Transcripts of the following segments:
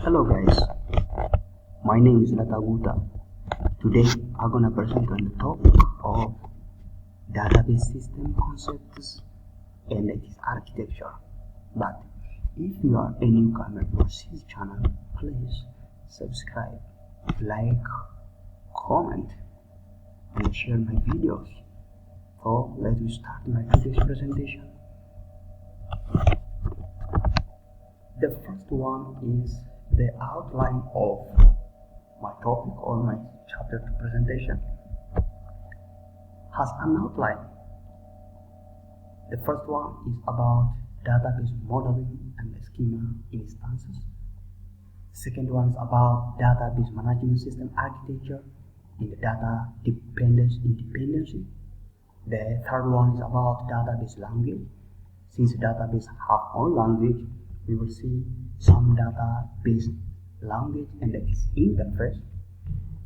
Hello guys, my name is Lataguta. Today I'm gonna present on the topic of database system concepts and its architecture. But if you are a newcomer to this channel, please subscribe, like, comment, and share my videos. So let me start my today's presentation. The first one is the outline of my topic or my chapter presentation has an outline. The first one is about database modeling and schema instances. Second one is about database management system architecture and the data independency. The third one is about database language. Since database have own language, we will see some database language and its interface.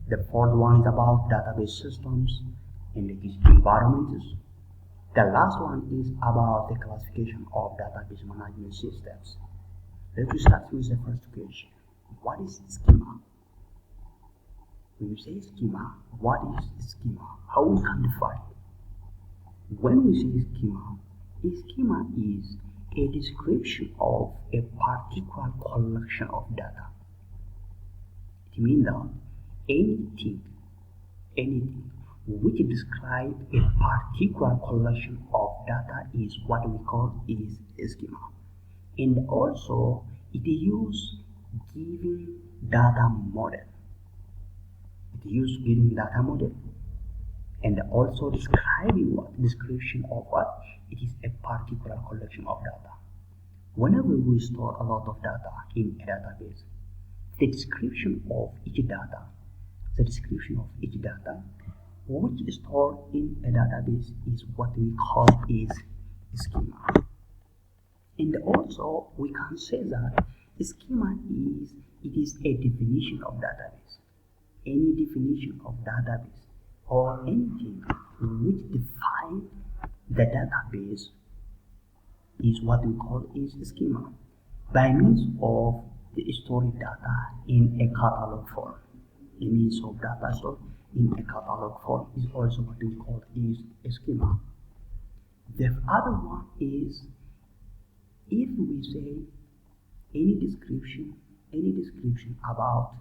The fourth one is about database systems and its environments. The last one is about the classification of database management systems. Let's start with the first question. What is schema? When you say schema, what is schema? How we can define? When we say schema, a schema is a description of a particular collection of data. It means that anything which describes a particular collection of data is what we call is a schema. And also it is giving data model. And also describing description of what it is a particular collection of data. Whenever we store a lot of data in a database, the description of each data which is stored in a database is what we call is schema. And also we can say that schema is a definition of database. Any definition of database or anything which defines the database is what we call is schema, by means of the stored data in a catalog form. A means of data stored in a catalog form is also what we call is a schema. The other one is if we say any description about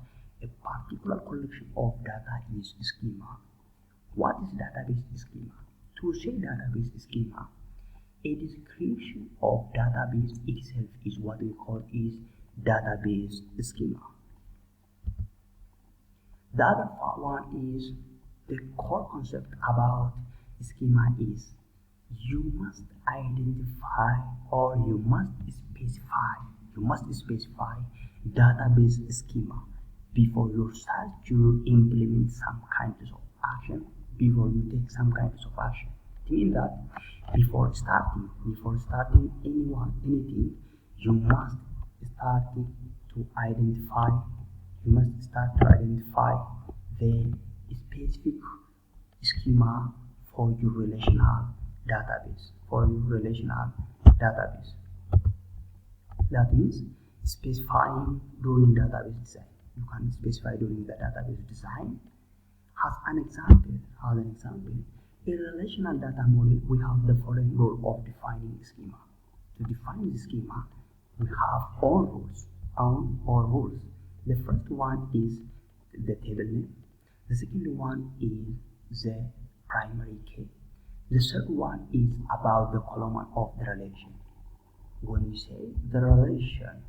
a particular collection of data is schema. What is database schema? To say database schema, a description of database itself is what we call is database schema. The other one is the core concept about schema is you must identify or you must specify database schema before you start to implement some kinds of action, before you take some kinds of action. It means that before starting anything, you must start to identify the specific schema for your relational database. That means specifying during database design. You can specify during the database design. As an example, a relational data model, we have the following rule of defining schema. To define the schema, we have all rules. The first one is the table name. The second one is the primary key. The third one is about the column of the relation. When we say the relation,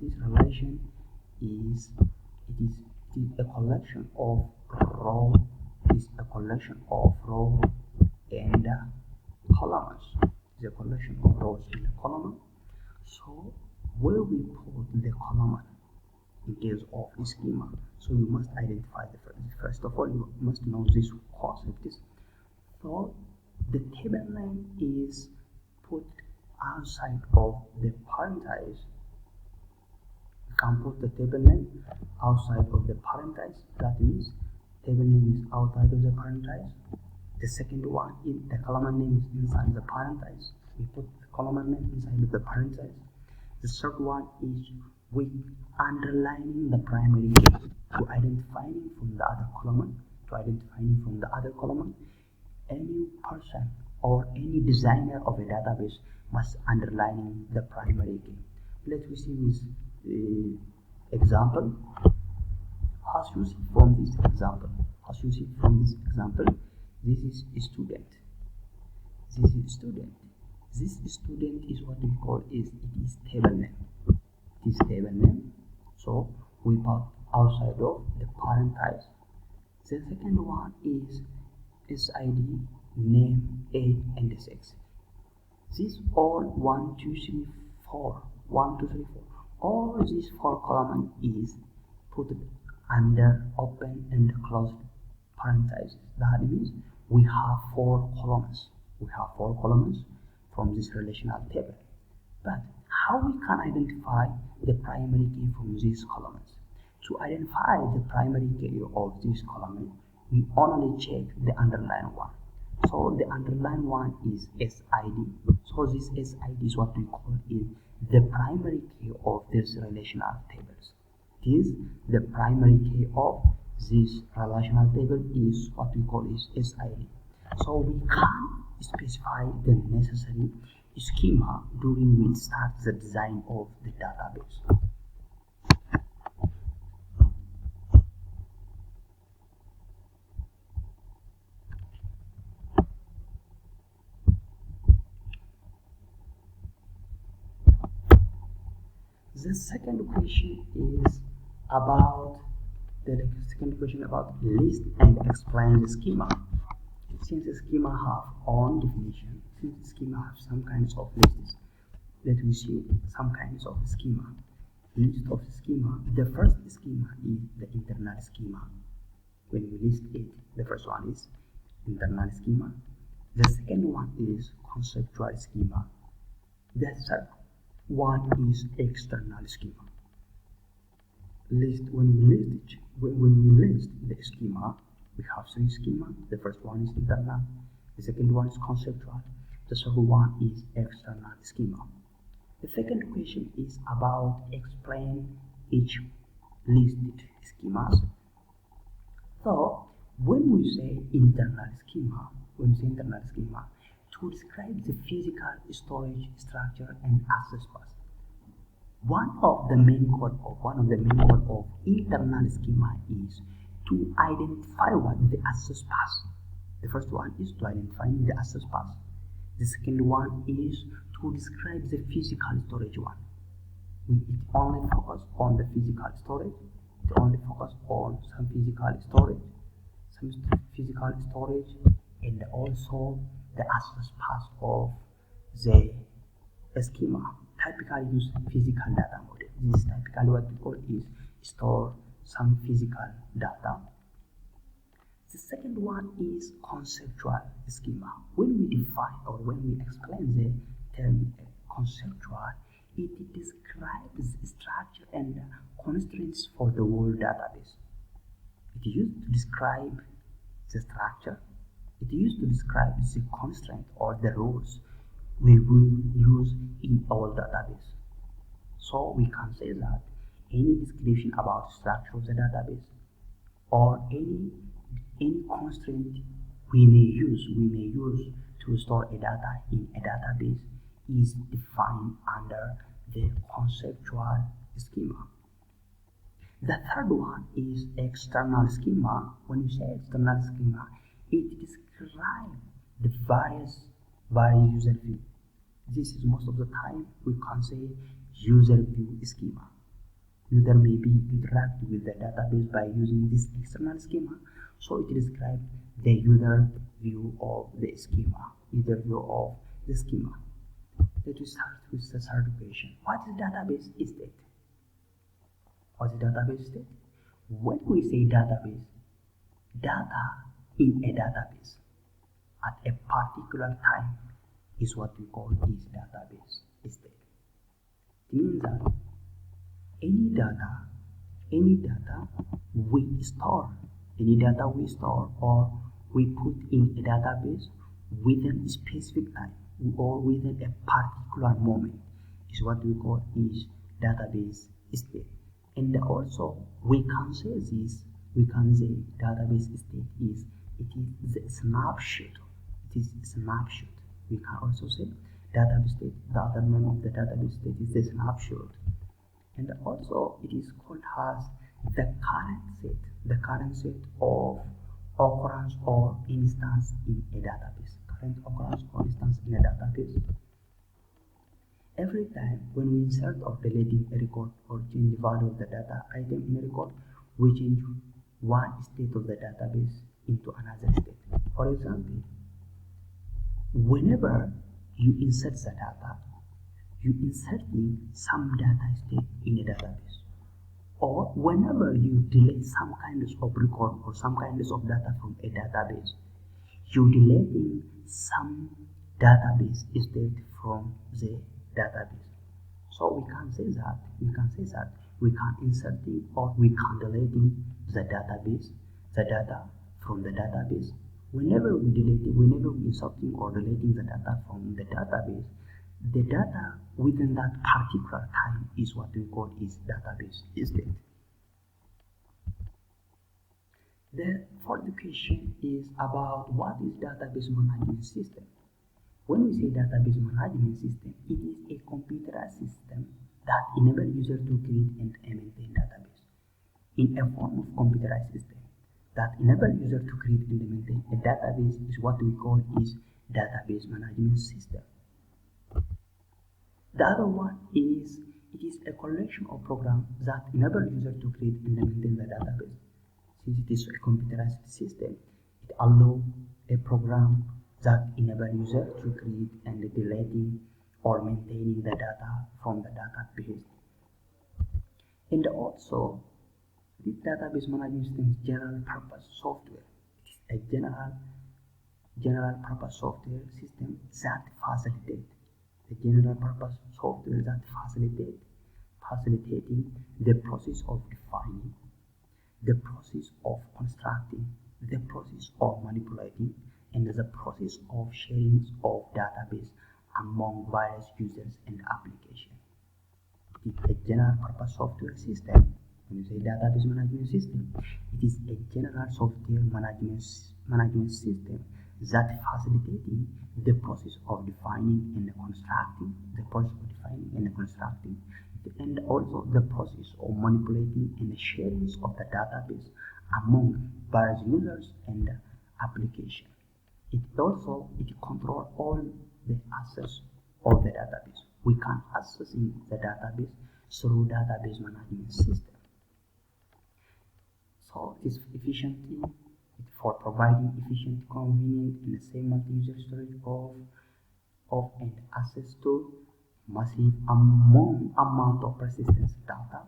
this relation is a collection of rows. And columns. It's a collection of rows in a column. So where we put the column in case of a schema, so you must identify first of all you must know this concept. So the table name is put outside of the parentheses. You can put the table name outside of the parentheses. That means table name is outside of the parentheses. The second one is the column name is inside the parentheses. We put the column name inside of the parentheses. The third one is we underlining the primary key to identifying from the other column. Any person or any designer of a database must underlining the primary key. Let me see this example. As you see from this example, this is a student. This student is what we call it is table name. So we put outside of the parenthesis. The second one is SID, name, age, and sex. These all 1, 2, 3, 4. All these 4 columns is put under open and closed parentheses. That means we have 4 columns. From this relational table. But how we can identify the primary key from these columns? To identify the primary key of this column, we only check the underlined one. So the underlined one is SID. So this SID is what we call is the primary key of this relational tables. The primary key of this relational table is what we call is SID. So we can specify the necessary schema during we start the design of the database. The second question is about list and explain the schema. Since the schema have own definition, since the schema have some kinds of lists, let me see some kinds of schema. List of schema. The first schema is the internal schema. When we list it, the first one is internal schema. The second one is conceptual schema. The third one is external schema. When we list the schema, we have 3 schema. The first one is internal, the second one is conceptual, the third one is external schema. The second question is about explain each listed schemas. So when we say internal schema, to describe the physical storage structure and access path. One of the main goal of internal schema is to identify what the access path. The first one is to identify the access path. The second one is to describe the physical storage one. It only focus on the physical storage. It only focus on some physical storage, and also the access path of the schema. Typically use physical data model. This is typically what we call is store some physical data. The second one is conceptual schema. When we define or when we explain the term conceptual, it describes the structure and constraints for the whole database. It is used to describe the structure. It is used to describe the constraint or the rules we will use in our database. So we can say that any description about structure of the database or any constraint we may use to store a data in a database is defined under the conceptual schema. The third one is external schema. When you say external schema, it describes the various user view. This is most of the time we can say user view schema. User may be interact with the database by using this external schema, so it describes the user view of the schema. Let us start with the third question. What is database state? When we say database, data in a database at a particular time is what we call is database state. It means that any data we store or we put in a database within a specific time or within a particular moment is what we call is database state. And also we can say database state is the snapshot. It is snapshot. We can also say database state, the other name of the database state is the snapshot. And also it is called as the current set of occurrence or instance in a database. Current occurrence or instance in a database. Every time when we insert or deleting a record or change the value of the data item in a record, we change one state of the database into another state. For example, whenever you insert the data, you inserting some data state in a database. Or whenever you delete some kind of record or some kind of data from a database, you deleting some database state from the database. So we can say that we can inserting or we can deleting the data from the database. Whenever we inserting or deleting the data from the database, the data within that particular time is what we call is database state. The fourth question is about what is database management system. When we say database management system, it is a computerized system that enables users to create and maintain database in a form of computerized system that enables users to create and maintain a database is what we call is database management system. The other one is it is a collection of programs that enable users to create and maintain the database. Since it is a computerized system, it allows a program that enable users to create and deleting or maintaining the data from the database. And also, this database management system is general purpose software. It is a general purpose software system that facilitates facilitating the process of defining, the process of constructing, the process of manipulating, and the process of sharing of database among various users and applications. It is a general purpose software system. When you say database management system, it is a general software management system that facilitating the process of defining and constructing, and also the process of manipulating and sharing of the database among various users and applications. It controls all the access of the database. We can access the database through database management system. So it is efficiently for providing efficient, convenient, and safe multi-user storage of and access to massive amount of persistence data.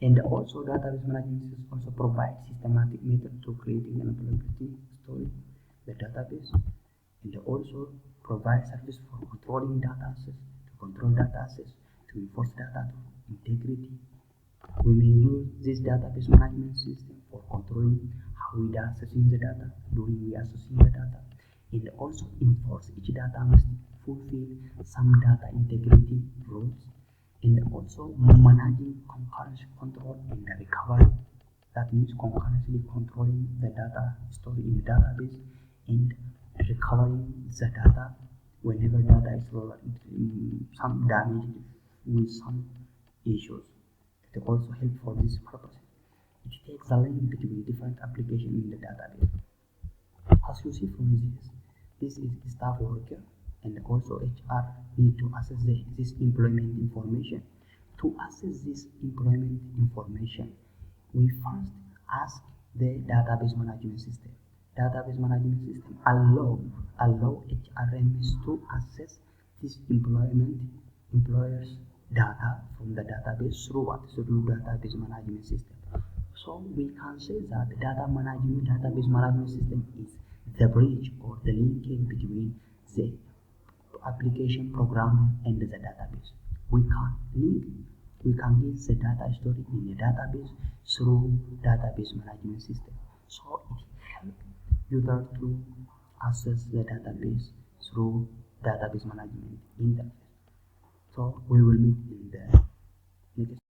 And also database management system also provides systematic method to creating and implementing storing the database, and also provides service for controlling data access, to enforce data integrity. We may use this database management system for controlling how we are accessing the data, during we are accessing the data, and also enforce each data must fulfill some data integrity rules, and also managing concurrency control and the recovery. That means concurrently controlling the data stored in the database and recovering the data whenever data is some damage with some issues. It also helps for this purpose. It takes a link between different applications in the database. As you see from this is staff worker, and also HR need to access this employment information. To access this employment information, we first ask the database management system. Database management system allow HRMS to access this employer's data from the database through database management system. So we can say that database management system is the bridge or the linkage between the application programmer and the database. We can get the data stored in the database through database management system. So it helps user to access the database through database management interface. So we will meet in the Next.